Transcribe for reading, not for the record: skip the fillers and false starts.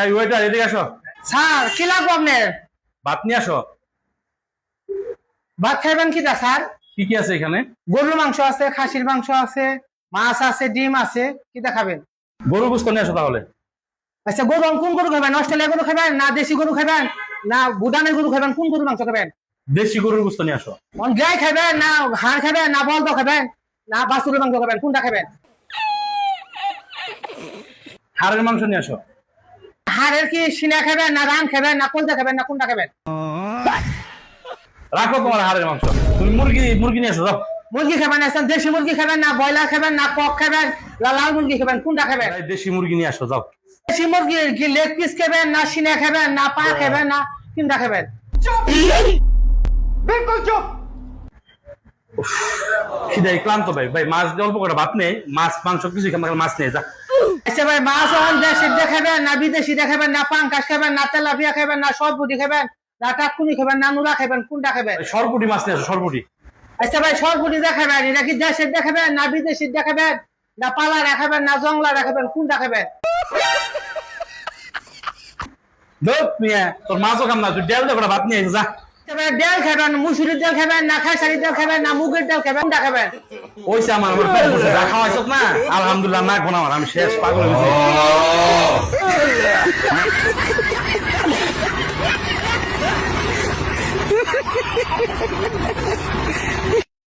এই ওয়েটার এদিকে আসো। স্যার কি লাগবে আপনার? ভাত নিয়ে আসো। ভাত খাইবেন কি দা স্যার? কি কি আছে এখানে? গরুর মাংস আছে, খাসির মাংস আছে, মাছ আছে, ডিম আছে, কি দেখাবেন? গরু গোস্ত নিয়ে আসো তাহলে। আচ্ছা গরু কোন গরু খাবেন? অস্ট্রেলিয়া গরু খাবেন না দেশি গরু খাবেন না ভুটানের গরু খাবেন? কোন গরুর মাংস খাবেন? দেশি গরুর গোস্ত নিয়ে আসো। গাই খাবেন না হাড় খাবেন না বলদ খাবেন না বাছুরের মাংস খাবেন? কোনটা খাবেন? হাড়ের মাংস নিয়ে আসো। হাড়ের কি সিনা খাবেন না রান খাবেন না কলজা খাবেন না কোনটা খাবেন? রাখো তোমার হাড়ের মাংস। তুমি মুরগি নিয়ে আসো যাও। মুরগি খাবেন? আচ্ছা দেশি মুরগি খাবেন না ব্রয়লার খাবেন না কক খাবেন না লাল মুরগি খাবেন? কোনটা খাবেন? দেশি মুরগি নিয়ে আসো যাও। দেশি মুরগি কি লেগ পিস খাবেন না সিনা খাবেন না পা খাবেন না কোনটা খাবেন? बिल्कुल चुप। খিদাই ক্লান্ত ভাই। ভাই মাছ দিয়ে অল্প করে ভাত নেই, মাছ মাংস কিছু মাছ নেই যা। আচ্ছা ভাই মাছ দেশি দেখাবেন না বিদেশি দেখাবেন না পাঙ্কাশ খাবেন না তেলাপিয়া খাবেন না সরপুটি খাবেন না টাকুনি খাবেন না নুরা খাবেন? কোনটা খাবেন? সরপুটি মাছ নিয়ে আসো সরপুটি। আচ্ছা ভাই সরপুটি দেখাবেন এটা কি দেশের দেখাবেন না বিদেশি দেখাবেন না পালা রাখাবেন না জংলা রাখাবেন? কোনটা খাবেন? ধুত মিয়া, তোর মাছও খাম না, তুই ডেল দিয়ে করে ভাত নিয়ে এসে যা। আচ্ছা ভাই ডাল খাবেন মুসুরির ডাল খাবেন না খাইসারির ডাল খাবেন না মুগের ডাল খাবেন? কোনটা খাবেন? ওইসে আমার পেট ভরছে, যা খাওয়াইছ না আলহামদুলিল্লাহ, না কোন আমার আমি শেষ পাগল হয়ে গেছি।